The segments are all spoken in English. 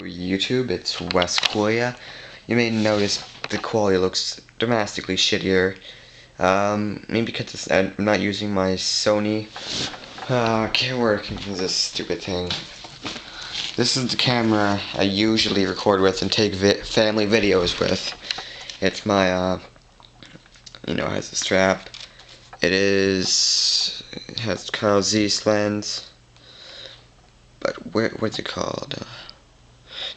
YouTube, it's Wes Koya. You may notice the quality looks dramatically shittier. Maybe because I'm not using my Sony. Can't work with this stupid thing. This is the camera I usually record with and take family videos with. It's my, it has a strap. It has Carl Zeiss lens. But what's it called?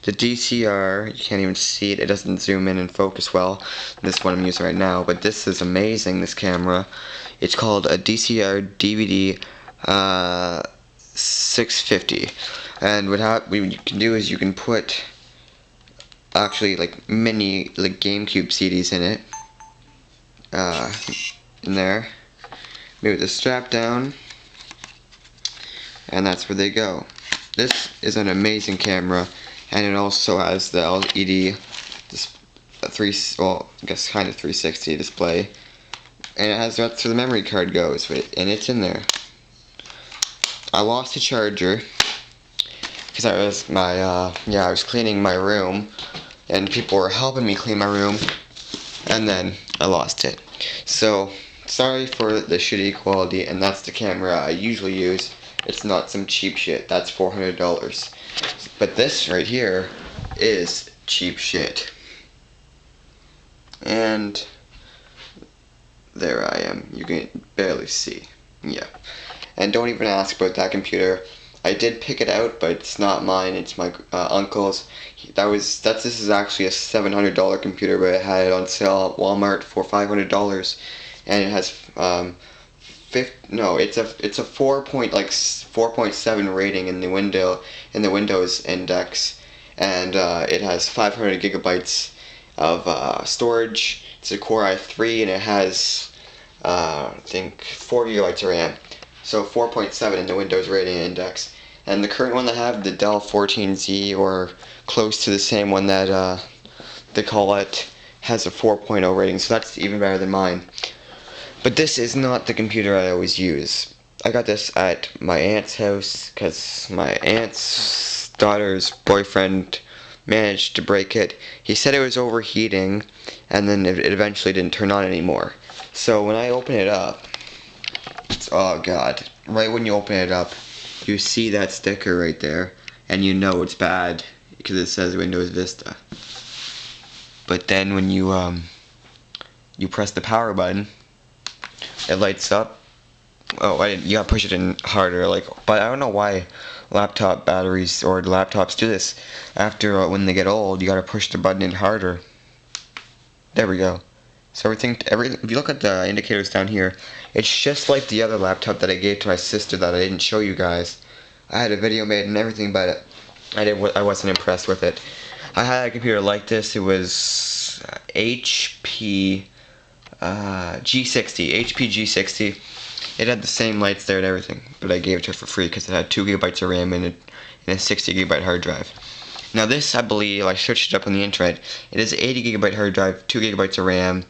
The DCR, you can't even see it. It doesn't zoom in and focus well. This one I'm using right now, but this is amazing, this camera. It's called a DCR DVD 650. And what you can do is you can put actually like mini GameCube CDs in it. In there. Move the strap down. And that's where they go. This is an amazing camera, and it also has the LED, I guess kind of 360 display, and it has that's where the memory card goes, and it's in there. I lost the charger because I was cleaning my room, and people were helping me clean my room, and then I lost it. So sorry for the shitty quality, and that's the camera I usually use. It's not some cheap shit. That's $400. But this right here is cheap shit. And there I am. You can barely see. Yeah. And don't even ask about that computer. I did pick it out, but it's not mine. It's my uncle's. This is actually a $700 computer, but it had it on sale at Walmart for $500, and it has it's a 4.7 rating in the Windows Index, and it has 500 gigabytes of storage. It's a Core i3, and it has I think 4 gigabytes of RAM. So 4.7 in the Windows Rating Index. And the current one that I have, the Dell 14Z, or close to the same one that they call it, has a 4.0 rating. So that's even better than mine. But this is not the computer I always use. I got this at my aunt's house because my aunt's daughter's boyfriend managed to break it. He said it was overheating, and then it eventually didn't turn on anymore. So when I open it up, oh god, right when you open it up, you see that sticker right there, and you know it's bad because it says Windows Vista. But then when you press the power button, it lights up. Oh, you gotta push it in harder, but I don't know why laptop batteries or laptops do this. After when they get old, you gotta push the button in harder. There we go. So if you look at the indicators down here, it's just like the other laptop that I gave to my sister that I didn't show you guys. I had a video made and everything, but I wasn't impressed with it. I had a computer like this. It was HP G60. It had the same lights there and everything, but I gave it to her for free because it had 2 gigabytes of RAM in it and a 60 gigabyte hard drive. Now this, I believe, I searched it up on the internet. It is 80 gigabyte hard drive, 2 gigabytes of RAM,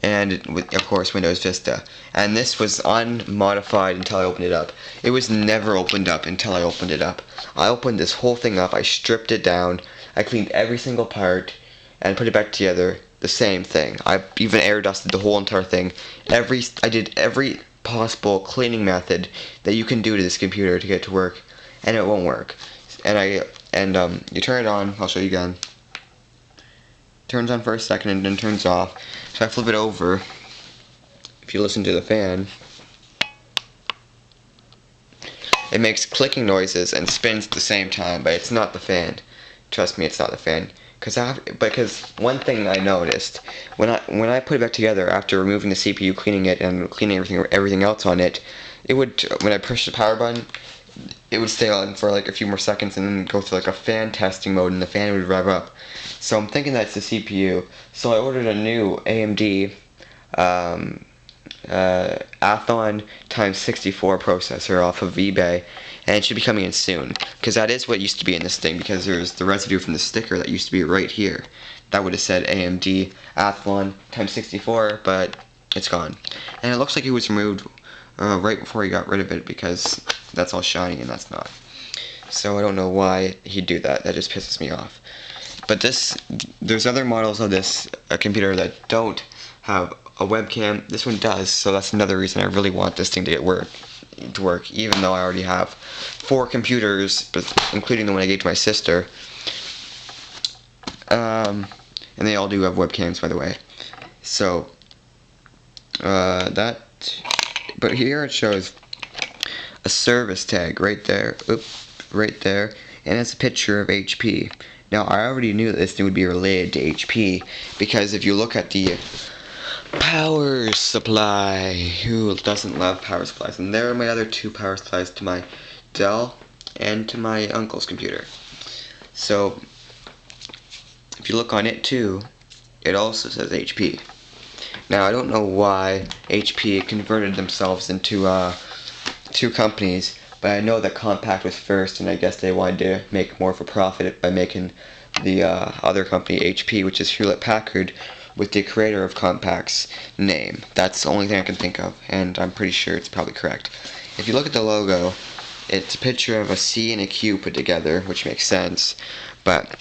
and of course Windows Vista. And this was unmodified until I opened it up. It was never opened up until I opened it up. I opened this whole thing up. I stripped it down. I cleaned every single part and put it back together. The same thing. I even air dusted the whole entire thing. I did every possible cleaning method that you can do to this computer to get it to work, and it won't work. And you turn it on. I'll show you again. Turns on for a second and then turns off. So I flip it over. If you listen to the fan, it makes clicking noises and spins at the same time, but it's not the fan. Trust me, it's not the fan. Because one thing I noticed when I put it back together after removing the CPU, cleaning it, and cleaning everything else on it, it would, when I push the power button, it would stay on for like a few more seconds and then go through like a fan testing mode, and the fan would rev up. So I'm thinking that's the CPU. So I ordered a new AMD Athlon x64 processor off of eBay, and it should be coming in soon, because that is what used to be in this thing, because there's the residue from the sticker that used to be right here. That would have said AMD Athlon x64, but it's gone. And it looks like it was removed right before he got rid of it, because that's all shiny and that's not. so I don't know why he'd do that. That just pisses me off. But there's other models of this computer that don't have a webcam. This one does, so that's another reason I really want this thing to work, even though I already have 4 computers, including the one I gave to my sister. And they all do have webcams, by the way. So, but here it shows a service tag right there, right there, and it's a picture of HP. Now, I already knew that this thing would be related to HP, because if you look at the power supply, who doesn't love power supplies? And there are my other 2 power supplies to my Dell and to my uncle's computer. So, if you look on it too, it also says HP. Now, I don't know why HP converted themselves into 2 companies, but I know that Compaq was first, and I guess they wanted to make more of a profit by making the other company, HP, which is Hewlett-Packard, with the creator of Compaq's name. That's the only thing I can think of, and I'm pretty sure it's probably correct. If you look at the logo, it's a picture of a C and a Q put together, which makes sense, but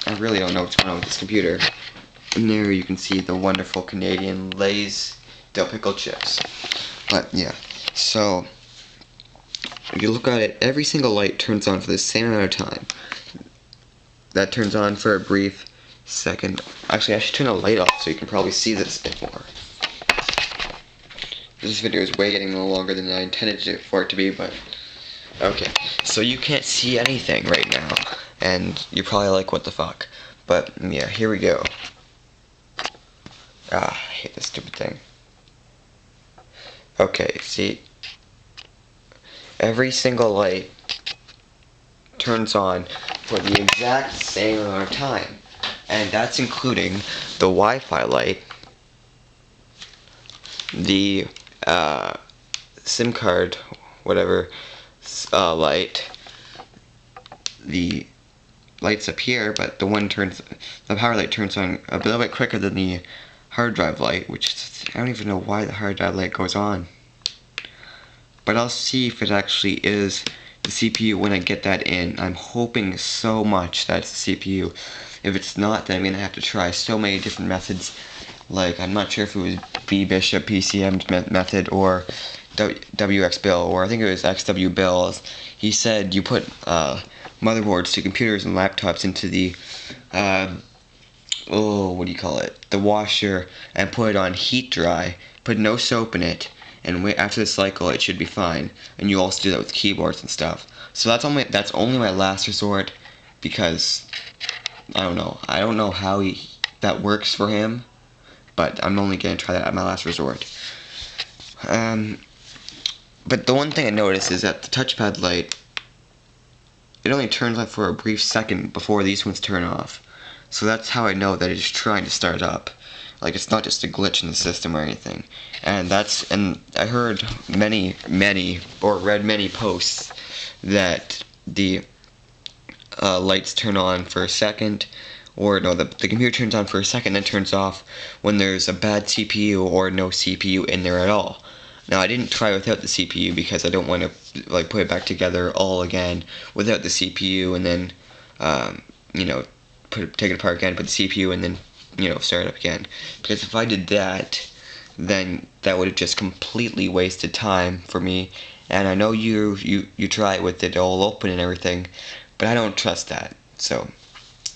I really don't know what's going on with this computer. And there you can see the wonderful Canadian Lay's dill pickle chips. But yeah, so if you look at it, every single light turns on for the same amount of time. That turns on for a brief second. Actually, I should turn the light off so you can probably see this a bit more. This video is way getting a little longer than I intended for it to be, but okay. So you can't see anything right now, and you're probably like, what the fuck? But yeah, here we go. I hate this stupid thing. Okay, see, every single light turns on for the exact same amount of time, and that's including the Wi-Fi light, the SIM card, whatever, light, the lights up here, but the power light turns on a little bit quicker than the hard drive light, which I don't even know why the hard drive light goes on. But I'll see if it actually is the CPU when I get that in. I'm hoping so much that it's the CPU. If it's not, then I'm gonna have to try so many different methods. Like, I'm not sure if it was B Bishop PCM method or WX Bill, or I think it was XW Bill. He said you put motherboards to computers and laptops into the the washer, and put it on heat dry, put no soap in it, and wait after the cycle it should be fine. And you also do that with keyboards and stuff. So that's only my last resort, because I don't know how that works for him, but I'm only gonna try that at my last resort. But the one thing I noticed is that the touchpad light, it only turns on for a brief second before these ones turn off. So that's how I know that it's trying to start up. Like, it's not just a glitch in the system or anything. And I heard read many posts that the lights turn on for a second, or no, the computer turns on for a second, then turns off when there's a bad CPU or no CPU in there at all. Now, I didn't try without the CPU because I don't want to like put it back together all again without the CPU, and then take it apart again, put the CPU, and then start it up again. Because if I did that, then that would have just completely wasted time for me. And I know you try it with it all open and everything, but I don't trust that. So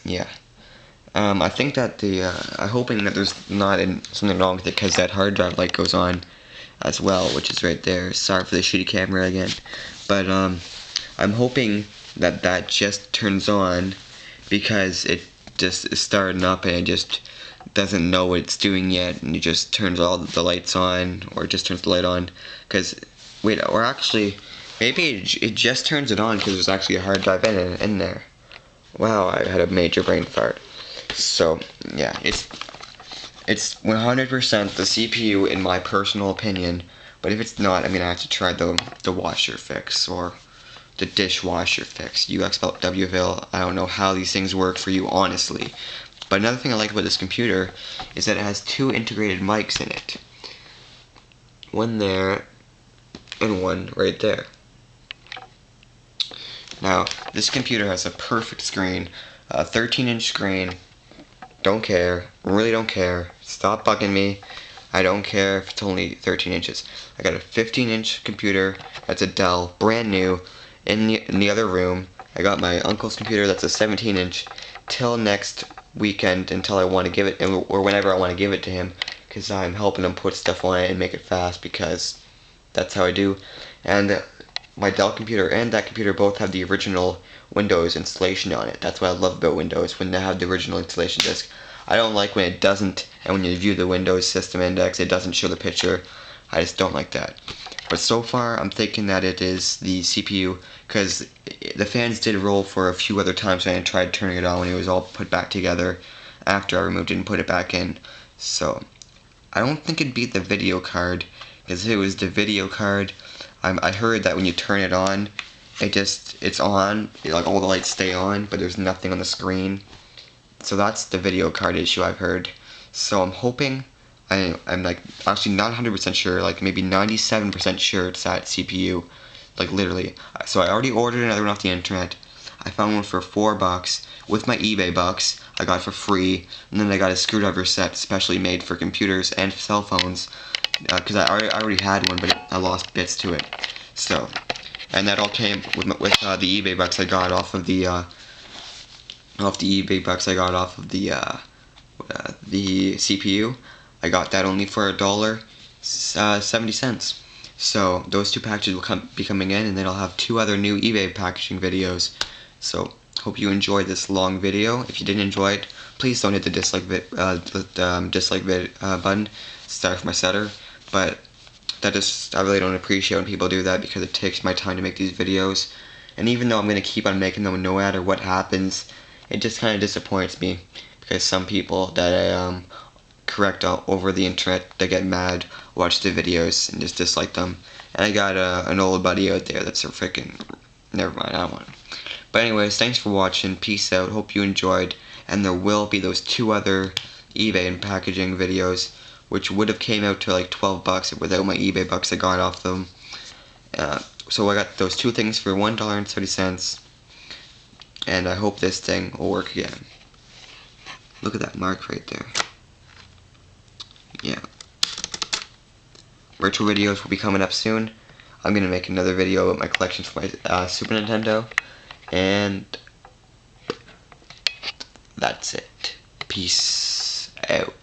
yeah, I think that I'm hoping that there's not something wrong with it, because that hard drive light goes on as well, which is right there. Sorry for the shitty camera again, but I'm hoping that just turns on because it just is starting up and it just doesn't know what it's doing yet, and it just turns all the lights on, or it just turns the light on. Or actually, maybe it just turns it on because there's actually a hard drive in there. Wow, I had a major brain fart. So yeah, it's 100% the CPU in my personal opinion. But if it's not, I'm gonna have to try the washer fix or the dishwasher fix. UXWville. I don't know how these things work for you, honestly. But another thing I like about this computer is that it has 2 integrated mics in it. One there and one right there. Now, this computer has a perfect screen, a 13-inch screen. Don't care, really don't care. Stop bugging me. I don't care if it's only 13 inches. I got a 15-inch computer that's a Dell, brand new, in the other room. I got my uncle's computer that's a 17-inch. Till next weekend, until I want to give it, or whenever I want to give it to him, because I'm helping him put stuff on it and make it fast, because that's how I do. And my Dell computer and that computer both have the original Windows installation on it. That's what I love about Windows, when they have the original installation disk. I don't like when it doesn't, and when you view the Windows System Index, it doesn't show the picture. I just don't like that. But so far, I'm thinking that it is the CPU, because the fans did roll for a few other times when I tried turning it on when it was all put back together after I removed it and put it back in. So, I don't think it'd beat the video card, because if it was the video card, I heard that when you turn it on, it's on, like all the lights stay on, but there's nothing on the screen. So that's the video card issue I've heard. So I'm hoping, I'm like actually not 100% sure, like maybe 97% sure it's that CPU, like literally. So I already ordered another one off the internet. I found one for $4 with my eBay bucks. I got it for free, and then I got a screwdriver set specially made for computers and cell phones, because I already had one, but I lost bits to it. So, and that all came with the eBay bucks I got off of the the CPU. I got that only for $1.70. So those two packages will be coming in, and then I'll have 2 other new eBay packaging videos. So hope you enjoyed this long video. If you didn't enjoy it, please don't hit the dislike button. Sorry for my stutter, but I really don't appreciate when people do that, because it takes my time to make these videos. And even though I'm gonna keep on making them no matter what happens, it just kind of disappoints me, because some people that I correct over the internet, they get mad, watch the videos, and just dislike them. And I got an old buddy out there that's a freaking... Never mind, I don't want to. But anyways, thanks for watching, peace out, hope you enjoyed, and there will be those 2 other eBay and packaging videos, which would have came out to like $12 without my eBay bucks I got off them. So I got those 2 things for $1.30, and I hope this thing will work again. Look at that mark right there. Yeah. Virtual videos will be coming up soon. I'm gonna make another video about my collection for my Super Nintendo, and that's it. Peace out.